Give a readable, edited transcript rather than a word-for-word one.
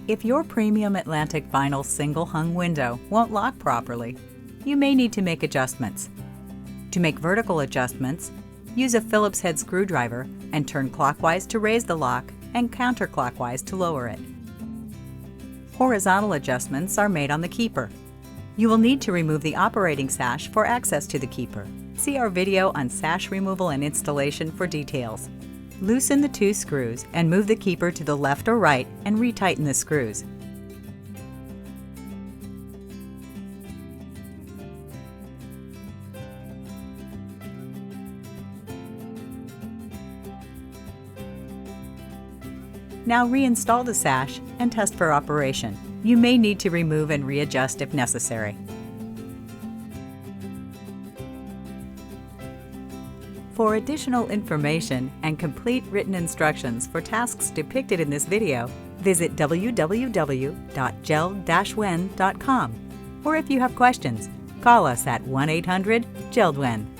If your premium Atlantic vinyl single hung window won't lock properly, you may need to make adjustments. To make vertical adjustments, use a Phillips head screwdriver and turn clockwise to raise the lock and counterclockwise to lower it. Horizontal adjustments are made on the keeper. You will need to remove the operating sash for access to the keeper. See our video on sash removal and installation for details. Loosen the 2 screws and move the keeper to the left or right and retighten the screws. Now reinstall the sash and test for operation. You may need to remove and readjust if necessary. For additional information and complete written instructions for tasks depicted in this video, visit www.jeld-wen.com. Or if you have questions, call us at 1-800-JELD-WEN.